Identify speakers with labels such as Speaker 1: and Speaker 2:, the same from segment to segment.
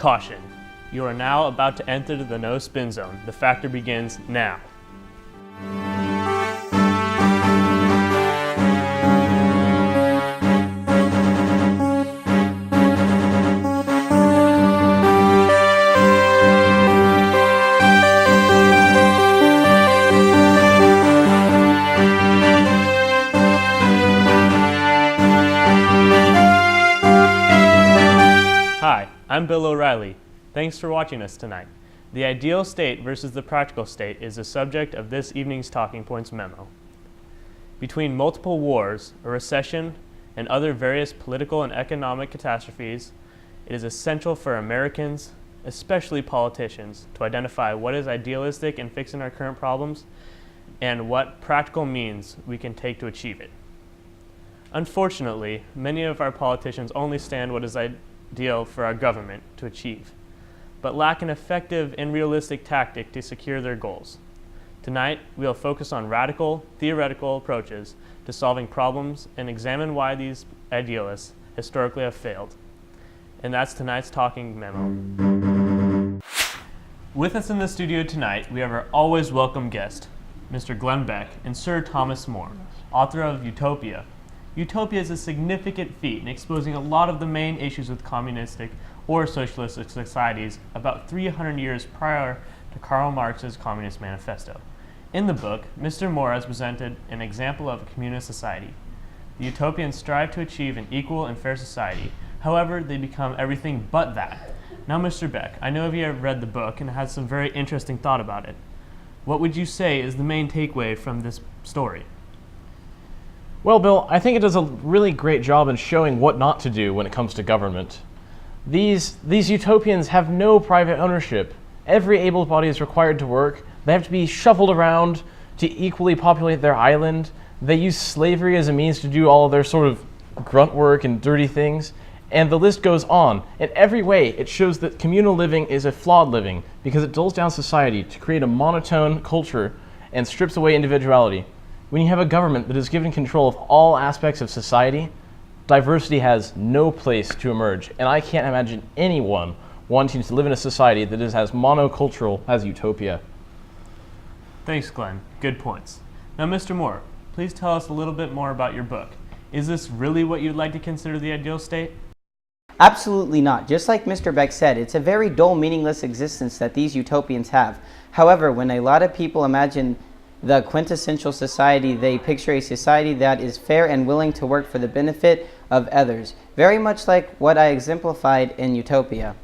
Speaker 1: Caution! You are now about to enter the no spin zone. The factor begins now. Hi, I'm Bill O'Reilly. Thanks for watching us tonight. The ideal state versus the practical state is the subject of this evening's Talking Points memo. Between multiple wars, a recession, and other various political and economic catastrophes, it is essential for Americans, especially politicians, to identify what is idealistic in fixing our current problems and what practical means we can take to achieve it. Unfortunately, many of our politicians only stand what is ideal for our government to achieve, but lack an effective and realistic tactic to secure their goals. Tonight, we'll focus on radical, theoretical approaches to solving problems and examine why these idealists historically have failed. And that's tonight's talking memo. With us in the studio tonight, we have our always welcome guest, Mr. Glenn Beck and Sir Thomas More, author of Utopia. Utopia is a significant feat in exposing a lot of the main issues with communistic or socialistic societies about 300 years prior to Karl Marx's Communist Manifesto. In the book, Mr. More has presented an example of a communist society. The utopians strive to achieve an equal and fair society. However, they become everything but that. Now, Mr. Beck, I know you have read the book and had some very interesting thought about it. What would you say is the main takeaway from this story?
Speaker 2: Well, Bill, I think it does a really great job in showing what not to do when it comes to government. These utopians have no private ownership. Every able body is required to work. They have to be shuffled around to equally populate their island. They use slavery as a means to do all of their sort of grunt work and dirty things. And the list goes on. In every way, it shows that communal living is a flawed living because it dulls down society to create a monotone culture and strips away individuality. When you have a government that is given control of all aspects of society, diversity has no place to emerge. And I can't imagine anyone wanting to live in a society that is as monocultural as Utopia.
Speaker 1: Thanks, Glenn. Good points. Now, Mr. Moore, please tell us a little bit more about your book. Is this really what you'd like to consider the ideal state?
Speaker 3: Absolutely not. Just like Mr. Beck said, it's a very dull, meaningless existence that these utopians have. However, when a lot of people imagine the quintessential society, they picture a society that is fair and willing to work for the benefit of others, very much like what I exemplified in Utopia.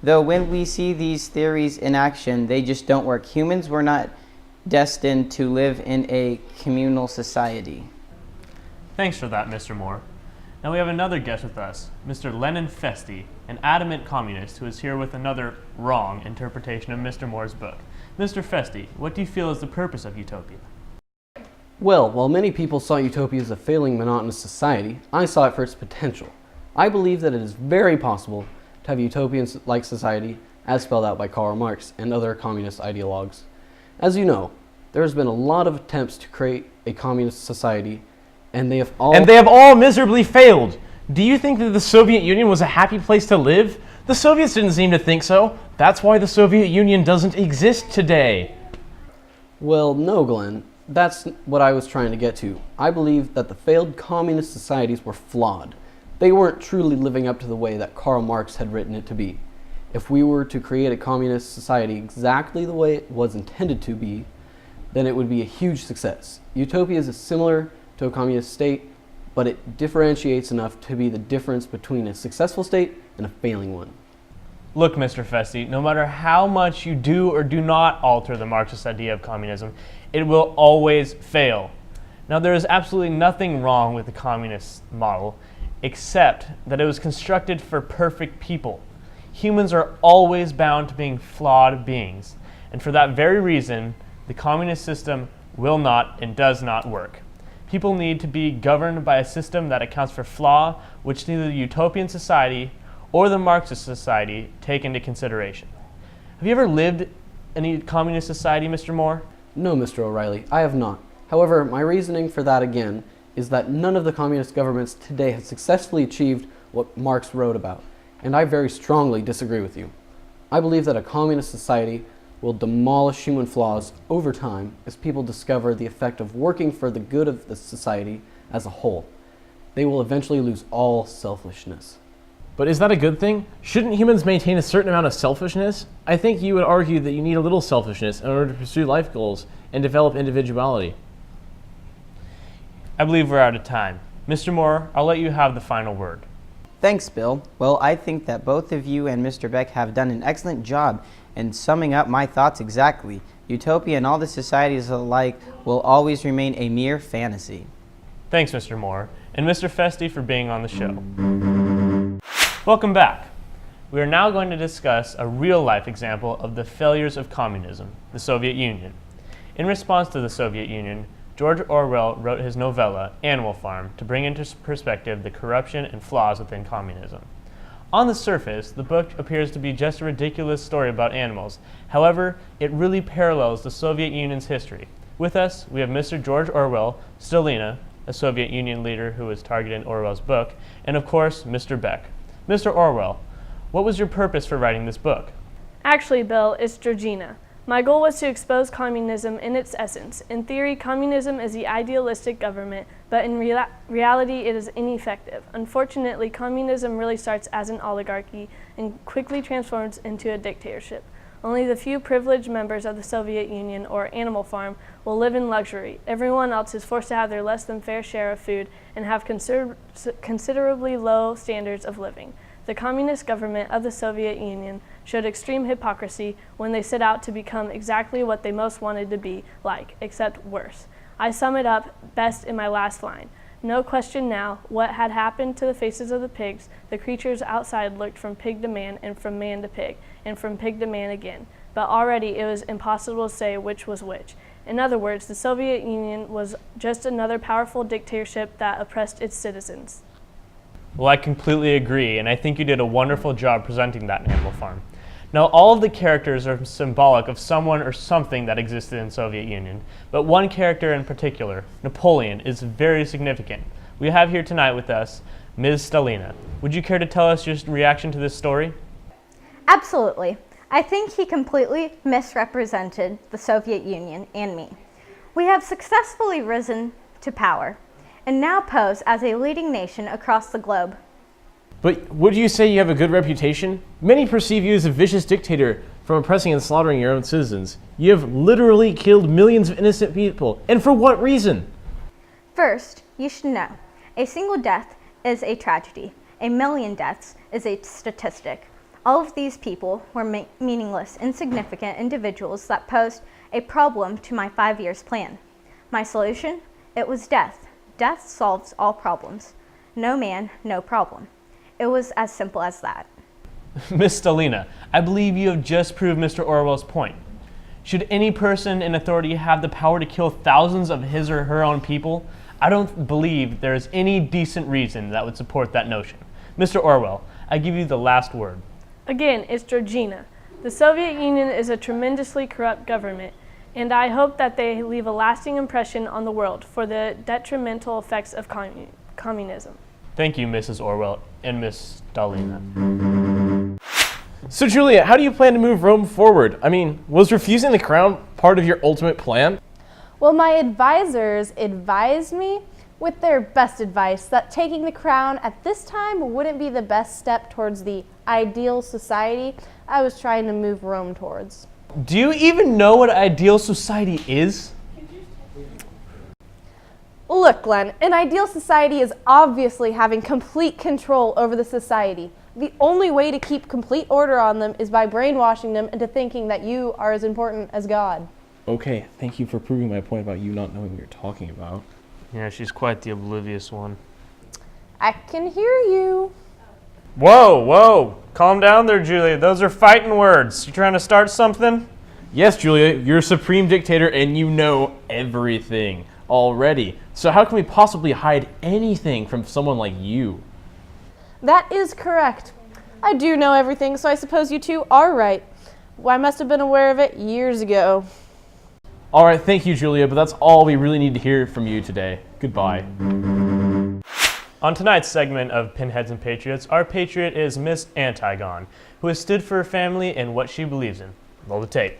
Speaker 3: Though when we see these theories in action, they just don't work. Humans were not destined to live in a communal society.
Speaker 1: Thanks for that, Mr. Moore. Now we have another guest with us, Mr. Lennon Festi, an adamant communist who is here with another wrong interpretation of Mr. Moore's book. Mr. Festi, what do you feel is the purpose of Utopia?
Speaker 4: Well, while many people saw Utopia as a failing, monotonous society, I saw it for its potential. I believe that it is very possible to have utopian-like society as spelled out by Karl Marx and other communist ideologues. As you know, there has been a lot of attempts to create a communist society, and they have all
Speaker 2: miserably failed. Do you think that the Soviet Union was a happy place to live? The Soviets didn't seem to think so. That's why the Soviet Union doesn't exist today.
Speaker 4: Well, no, Glenn. That's what I was trying to get to. I believe that the failed communist societies were flawed. They weren't truly living up to the way that Karl Marx had written it to be. If we were to create a communist society exactly the way it was intended to be, then it would be a huge success. Utopia is similar to a communist state, but it differentiates enough to be the difference between a successful state and a failing one.
Speaker 1: Look, Mr. Festi, no matter how much you do or do not alter the Marxist idea of communism, it will always fail. Now, there is absolutely nothing wrong with the communist model, except that it was constructed for perfect people. Humans are always bound to being flawed beings, and for that very reason, the communist system will not and does not work. People need to be governed by a system that accounts for flaw, which neither the utopian society or the Marxist society take into consideration. Have you ever lived in a communist society, Mr. Moore?
Speaker 4: No, Mr. O'Reilly, I have not. However, my reasoning for that again is that none of the communist governments today have successfully achieved what Marx wrote about, and I very strongly disagree with you. I believe that a communist society will demolish human flaws over time as people discover the effect of working for the good of the society as a whole. They will eventually lose all selfishness.
Speaker 2: But is that a good thing? Shouldn't humans maintain a certain amount of selfishness? I think you would argue that you need a little selfishness in order to pursue life goals and develop individuality.
Speaker 1: I believe we're out of time. Mr. Moore, I'll let you have the final word.
Speaker 3: Thanks, Bill. Well, I think that both of you and Mr. Beck have done an excellent job in summing up my thoughts exactly. Utopia and all the societies alike will always remain a mere fantasy.
Speaker 1: Thanks, Mr. Moore, and Mr. Festi for being on the show. Welcome back. We are now going to discuss a real-life example of the failures of communism, the Soviet Union. In response to the Soviet Union, George Orwell wrote his novella, Animal Farm, to bring into perspective the corruption and flaws within communism. On the surface, the book appears to be just a ridiculous story about animals. However, it really parallels the Soviet Union's history. With us, we have Mr. George Orwell, Stalina, a Soviet Union leader who was targeted in Orwell's book, and of course, Mr. Beck. Mr. Orwell, what was your purpose for writing this book?
Speaker 5: Actually, Bill, it's Georgina. My goal was to expose communism in its essence. In theory, communism is the idealistic government, but in reality it is ineffective. Unfortunately, communism really starts as an oligarchy and quickly transforms into a dictatorship. Only the few privileged members of the Soviet Union or Animal Farm will live in luxury. Everyone else is forced to have their less than fair share of food and have considerably low standards of living. The communist government of the Soviet Union showed extreme hypocrisy when they set out to become exactly what they most wanted to be like, except worse. I sum it up best in my last line. No question now what had happened to the faces of the pigs. The creatures outside looked from pig to man and from man to pig and from pig to man again. But already it was impossible to say which was which. In other words, the Soviet Union was just another powerful dictatorship that oppressed its citizens.
Speaker 1: Well, I completely agree, and I think you did a wonderful job presenting that in Animal Farm. Now, all of the characters are symbolic of someone or something that existed in the Soviet Union, but one character in particular, Napoleon, is very significant. We have here tonight with us Ms. Stalina. Would you care to tell us your reaction to this story?
Speaker 6: Absolutely. I think he completely misrepresented the Soviet Union and me. We have successfully risen to power and now pose as a leading nation across the globe.
Speaker 2: But would you say you have a good reputation? Many perceive you as a vicious dictator from oppressing and slaughtering your own citizens. You have literally killed millions of innocent people. And for what reason?
Speaker 6: First, you should know, a single death is a tragedy. A million deaths is a statistic. All of these people were meaningless, insignificant individuals that posed a problem to my 5 years plan. My solution? It was death. Death solves all problems. No man, no problem. It was as simple as that.
Speaker 1: Ms. Stalina, I believe you have just proved Mr. Orwell's point. Should any person in authority have the power to kill thousands of his or her own people? I don't believe there is any decent reason that would support that notion. Mr. Orwell, I give you the last word.
Speaker 5: Again, it's Georgina. The Soviet Union is a tremendously corrupt government, and I hope that they leave a lasting impression on the world for the detrimental effects of communism.
Speaker 1: Thank you, Mrs. Orwell and Ms. Stalina.
Speaker 2: So Julia, how do you plan to move Rome forward? I mean, was refusing the crown part of your ultimate plan?
Speaker 7: Well, my advisors advised me with their best advice that taking the crown at this time wouldn't be the best step towards the ideal society I was trying to move Rome towards.
Speaker 1: Do you even know what ideal society is?
Speaker 7: Look, Glenn, an ideal society is obviously having complete control over the society. The only way to keep complete order on them is by brainwashing them into thinking that you are as important as God.
Speaker 2: Okay, thank you for proving my point about you not knowing what you're talking about.
Speaker 1: Yeah, she's quite the oblivious one.
Speaker 7: I can hear you.
Speaker 1: Whoa, calm down there, Julia. Those are fighting words. You trying to start something?
Speaker 2: Yes, Julia, you're a supreme dictator and you know everything already. So how can we possibly hide anything from someone like you?
Speaker 7: That is correct. I do know everything, so I suppose you two are right. Well, I must have been aware of it years ago.
Speaker 2: All right, thank you, Julia, but that's all we really need to hear from you today. Goodbye.
Speaker 1: On tonight's segment of Pinheads and Patriots, our patriot is Miss Antigone, who has stood for her family and what she believes in. Roll the tape.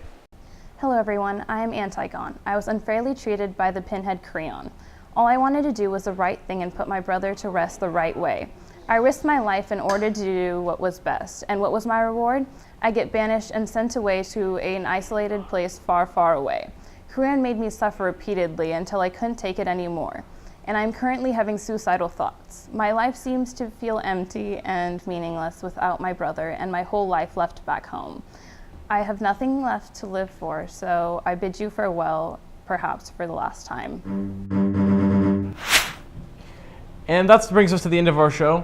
Speaker 8: Hello everyone, I am Antigone. I was unfairly treated by the Pinhead Creon. All I wanted to do was the right thing and put my brother to rest the right way. I risked my life in order to do what was best. And what was my reward? I get banished and sent away to an isolated place far, far away. Creon made me suffer repeatedly until I couldn't take it anymore. And I'm currently having suicidal thoughts. My life seems to feel empty and meaningless without my brother and my whole life left back home. I have nothing left to live for, so I bid you farewell, perhaps for the last time.
Speaker 2: And that brings us to the end of our show.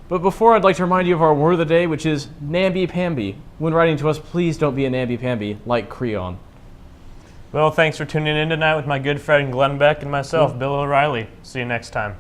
Speaker 2: But before, I'd like to remind you of our word of the day, which is namby-pamby. When writing to us, please don't be a namby-pamby like Creon.
Speaker 1: Well, thanks for tuning in tonight with my good friend Glenn Beck and myself, Bill O'Reilly. See you next time.